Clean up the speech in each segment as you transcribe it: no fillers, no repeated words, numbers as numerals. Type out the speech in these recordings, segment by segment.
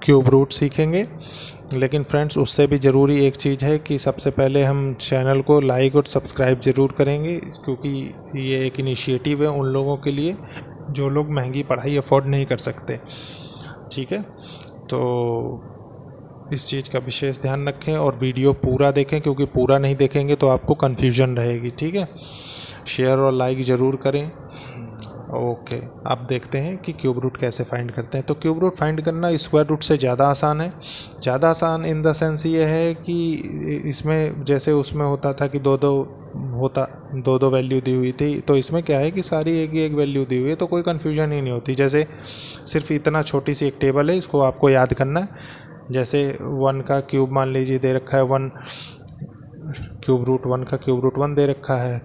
Cube root सीखेंगे। लेकिन friends उससे भी ज़रूरी एक चीज़ है कि सबसे पहले हम चैनल को लाइक और सब्सक्राइब ज़रूर करेंगे, क्योंकि ये एक इनिशिएटिव है उन लोगों के लिए जो लोग महंगी पढ़ाई अफोर्ड नहीं कर सकते। ठीक है, तो इस चीज़ का विशेष ध्यान रखें और वीडियो पूरा देखें, क्योंकि पूरा नहीं देखेंगे तो आपको कन्फ्यूजन रहेगी। ठीक है, शेयर और लाइक ज़रूर करें। ओके, अब देखते हैं कि क्यूब रूट कैसे फाइंड करते हैं। तो क्यूब रूट फाइंड करना स्क्वायर रूट से ज़्यादा आसान है। ज़्यादा आसान इन द सेंस ये है कि इसमें जैसे उसमें होता था कि दो दो वैल्यू दी हुई थी, तो इसमें क्या है कि सारी एक ही एक वैल्यू दी हुई है, तो कोई कन्फ्यूजन ही नहीं होती। जैसे सिर्फ इतना छोटी सी एक टेबल है, इसको आपको याद करना है। जैसे 1 का क्यूब मान लीजिए दे रखा है 1, क्यूब रूट 1 का क्यूब रूट 1 दे रखा है।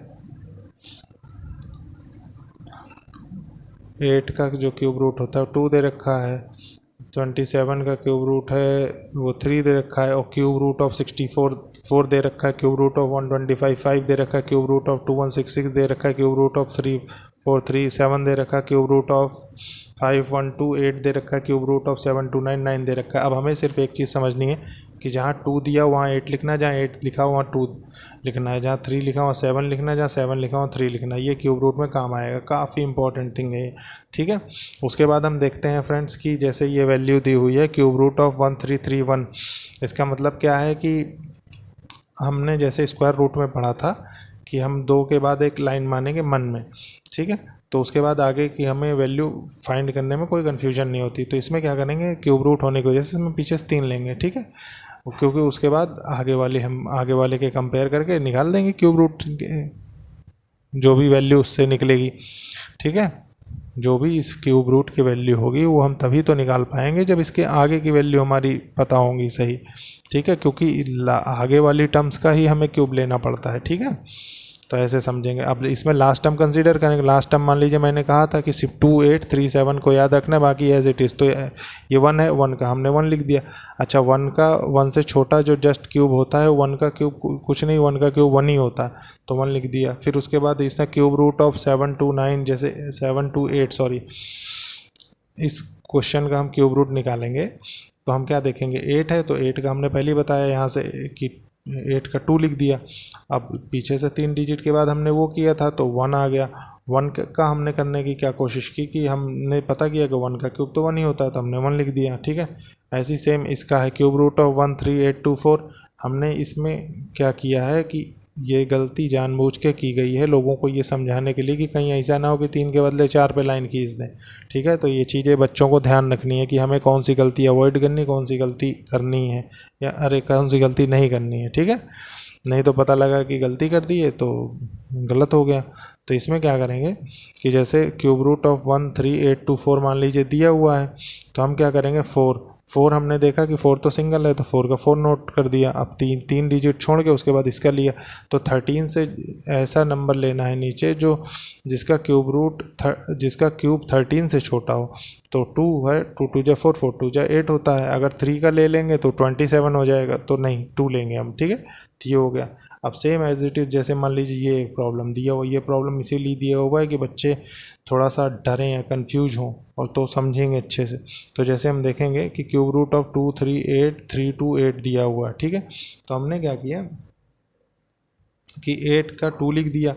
8 का जो क्यूब रूट होता है 2 दे रखा है। 27 का क्यूब रूट है वो 3 दे रखा है। और क्यूब रूट ऑफ 64 4 दे रखा है। क्यूब रूट ऑफ 125 5 दे रखा है। क्यूब रूट ऑफ 2166 दे रखा है। क्यूब रूट ऑफ 3437 दे रखा है। क्यूब रूट ऑफ 5128 दे रखा है। क्यूब रूट ऑफ 7299 दे रखा है। अब हमें सिर्फ एक चीज़ समझनी है कि जहाँ 2 दिया वहाँ 8 लिखना है, जहाँ 8 लिखा वहाँ 2 लिखना है, जहाँ 3 लिखा वहाँ 7 लिखना है, जहाँ 7 लिखा वहाँ 3 लिखना है। ये क्यूब रूट में काम आएगा, काफ़ी इंपॉर्टेंट थिंग है ये। ठीक है, उसके बाद हम देखते हैं फ्रेंड्स कि जैसे ये वैल्यू दी हुई है क्यूब रूट ऑफ 1331, इसका मतलब क्या है कि हमने जैसे स्क्वायर रूट में पढ़ा था कि हम 2 के बाद एक लाइन मानेंगे मन में। ठीक है, तो उसके बाद आगे की हमें वैल्यू फाइंड करने में कोई कन्फ्यूजन नहीं होती। तो इसमें क्या करेंगे, क्यूब रूट होने की वजह से हम पीछे से 3 लेंगे। ठीक है, क्योंकि उसके बाद हम आगे वाले के कंपेयर करके निकाल देंगे क्यूब रूट जो भी वैल्यू उससे निकलेगी। ठीक है, जो भी इस क्यूब रूट की वैल्यू होगी वो हम तभी तो निकाल पाएंगे जब इसके आगे की वैल्यू हमारी पता होंगी सही। ठीक है, क्योंकि आगे वाली टर्म्स का ही हमें क्यूब लेना पड़ता है। ठीक है, तो ऐसे समझेंगे। अब इसमें लास्ट टर्म कंसीडर करेंगे। लास्ट टर्म मान लीजिए मैंने कहा था कि सिर्फ 2837 को याद रखना है, बाकी एज इट इज़। तो ये 1 है, 1 का हमने 1 लिख दिया। अच्छा, 1 से छोटा जो जस्ट क्यूब होता है 1 का क्यूब कुछ नहीं, 1 का क्यूब 1 ही होता है, तो 1 लिख दिया। फिर उसके बाद इसने क्यूब रूट ऑफ 729 जैसे 728 सॉरी, इस क्वेश्चन का हम क्यूब रूट निकालेंगे तो हम क्या देखेंगे, 8 है तो 8 का हमने पहले ही बताया यहाँ से कि 8 का 2 लिख दिया। अब पीछे से 3 डिजिट के बाद हमने वो किया था तो 1 आ गया। 1 का हमने करने की क्या कोशिश की कि हमने पता किया कि 1 का क्यूब तो 1 ही होता है, तो हमने 1 लिख दिया। ठीक है, ऐसी सेम इसका है क्यूब रूट ऑफ 13824। हमने इसमें क्या किया है कि ये गलती जानबूझ के की गई है लोगों को ये समझाने के लिए कि कहीं ऐसा ना हो कि 3 के बदले 4 पे लाइन खींच दें। ठीक है, तो ये चीज़ें बच्चों को ध्यान रखनी है कि हमें कौन सी गलती अवॉइड करनी, कौन सी गलती करनी है, या अरे कौन सी गलती नहीं करनी है। ठीक है, नहीं तो पता लगा कि गलती कर दी है तो गलत हो गया। तो इसमें क्या करेंगे कि जैसे क्यूब रूट ऑफ 13824 मान लीजिए दिया हुआ है, तो हम क्या करेंगे 4 हमने देखा कि 4 तो सिंगल है तो 4 का 4 नोट कर दिया। अब 3 डिजिट छोड़ के उसके बाद इसका लिया। तो 13 से ऐसा नंबर लेना है नीचे जिसका क्यूब 13 से छोटा हो। तो 2 है, 2 2 जा 4 4 2 जा 8 होता है। अगर 3 का ले लेंगे तो 27 हो जाएगा, तो नहीं 2 लेंगे हम। ठीक है, तो ये हो गया। अब सेम एज इट इज़ जैसे मान लीजिए ये एक प्रॉब्लम दिया हुआ, ये प्रॉब्लम इसीलिए दिया हुआ है कि बच्चे थोड़ा सा डरें या कंफ्यूज हों और तो समझेंगे अच्छे से। तो जैसे हम देखेंगे कि क्यूब रूट ऑफ 238328 दिया हुआ है। ठीक है, तो हमने क्या किया कि 8 का 2 लिख दिया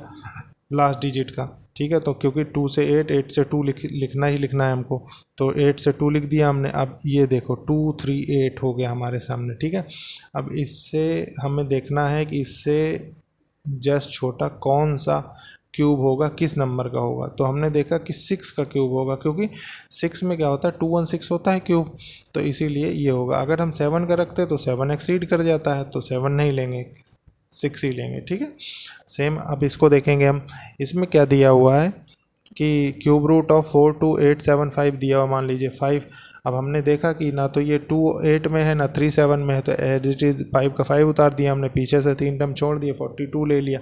लास्ट डिजिट का। ठीक है, तो क्योंकि 2 से 8 से 2 लिखना ही लिखना है हमको, तो 8 से 2 लिख दिया हमने। अब ये देखो 238 हो गया हमारे सामने। ठीक है, अब इससे हमें देखना है कि इससे जस्ट छोटा कौन सा क्यूब होगा, किस नंबर का होगा। तो हमने देखा कि 6 का क्यूब होगा, क्योंकि 6 में क्या होता है 216 होता है क्यूब, तो इसीलिए ये होगा। अगर हम 7 का रखते तो 7 एक्सीड कर जाता है, तो 7 नहीं लेंगे, 6 ही लेंगे। ठीक है, सेम अब इसको देखेंगे हम। इसमें क्या दिया हुआ है कि क्यूब रूट ऑफ 42875 दिया हुआ, मान लीजिए 5। अब हमने देखा कि ना तो ये 2 8 में है ना 3 7 में है, तो एज इट इज़ 5 का 5 उतार दिया हमने, पीछे से 3 टर्म छोड़ दिए, 42 ले लिया।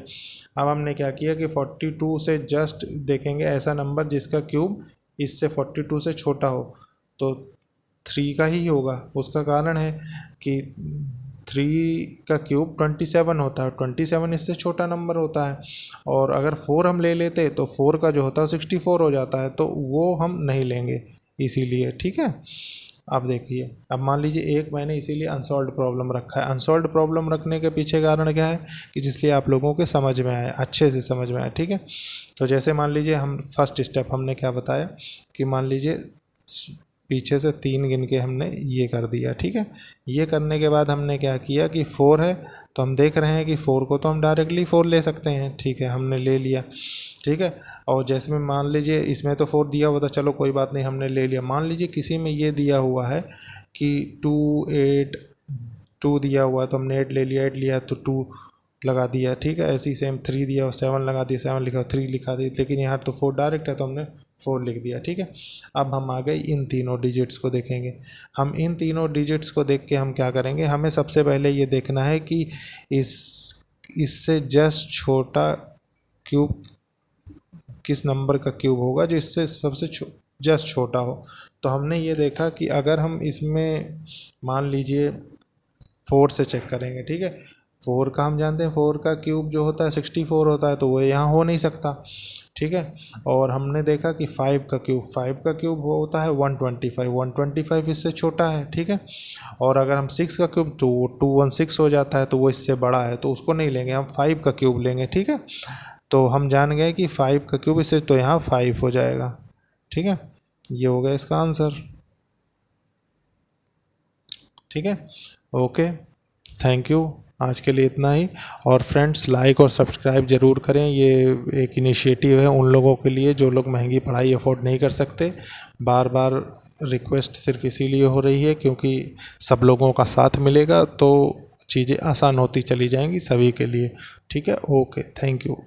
अब हमने क्या किया कि 42 से जस्ट देखेंगे ऐसा नंबर जिसका क्यूब इससे 42 से छोटा हो, तो 3 का ही होगा। उसका कारण है कि 3 का क्यूब 27 होता है, 27 इससे छोटा नंबर होता है। और अगर 4 हम ले लेते तो 4 का जो होता है 64 हो जाता है, तो वो हम नहीं लेंगे इसीलिए। ठीक है, अब देखिए, अब मान लीजिए एक मैंने इसीलिए अनसॉल्व्ड प्रॉब्लम रखा है। अनसॉल्व्ड प्रॉब्लम रखने के पीछे कारण क्या है कि जिसलिए आप लोगों के समझ में आए, अच्छे से समझ में आए, ठीक है। तो जैसे मान लीजिए हम फर्स्ट स्टेप हमने क्या बताया कि मान लीजिए पीछे से 3 गिन के हमने ये कर दिया, ठीक है। ये करने के बाद हमने क्या किया कि 4 है तो हम देख रहे हैं कि 4 को तो हम डायरेक्टली 4 ले सकते हैं, ठीक है, हमने ले लिया, ठीक है। और जैसे में मान लीजिए इसमें तो 4 दिया हुआ था, चलो कोई बात नहीं, हमने ले लिया। मान लीजिए किसी में ये दिया हुआ है कि 2 8 2 दिया हुआ है तो हमने 8 ले लिया, 8 लिया तो 2 लगा दिया, ठीक है। ऐसे ही सेम 3 दिया और 7 लगा दिया, 7 लिखा 3 लिखा दिया, लेकिन यहाँ तो 4 डायरेक्ट है तो हमने 4 लिख दिया, ठीक है। अब हम आ गए इन तीनों डिजिट्स को देखेंगे। हम इन तीनों डिजिट्स को देख के हम क्या करेंगे, हमें सबसे पहले ये देखना है कि इससे जस्ट छोटा क्यूब किस नंबर का क्यूब होगा जो इससे सबसे जस्ट छोटा हो। तो हमने ये देखा कि अगर हम इसमें मान लीजिए 4 से चेक करेंगे, ठीक है। 4 का हम जानते हैं 4 का क्यूब जो होता है 64 होता है, तो वो यहाँ हो नहीं सकता, ठीक है। और हमने देखा कि 5 का क्यूब होता है 125, 125 इससे छोटा है, ठीक है। और अगर हम 6 का क्यूब तो 216 हो जाता है, तो वो इससे बड़ा है, तो उसको नहीं लेंगे, हम 5 का क्यूब लेंगे, ठीक है। तो हम जान गए कि 5 का क्यूब इससे तो यहाँ 5 हो जाएगा, ठीक है। ये हो गया इसका आंसर, ठीक है। ओके, थैंक यू, आज के लिए इतना ही। और फ्रेंड्स लाइक और सब्सक्राइब ज़रूर करें, ये एक इनिशिएटिव है उन लोगों के लिए जो लोग महंगी पढ़ाई अफोर्ड नहीं कर सकते। बार बार रिक्वेस्ट सिर्फ इसीलिए हो रही है क्योंकि सब लोगों का साथ मिलेगा तो चीज़ें आसान होती चली जाएंगी सभी के लिए, ठीक है। Okay, thank you.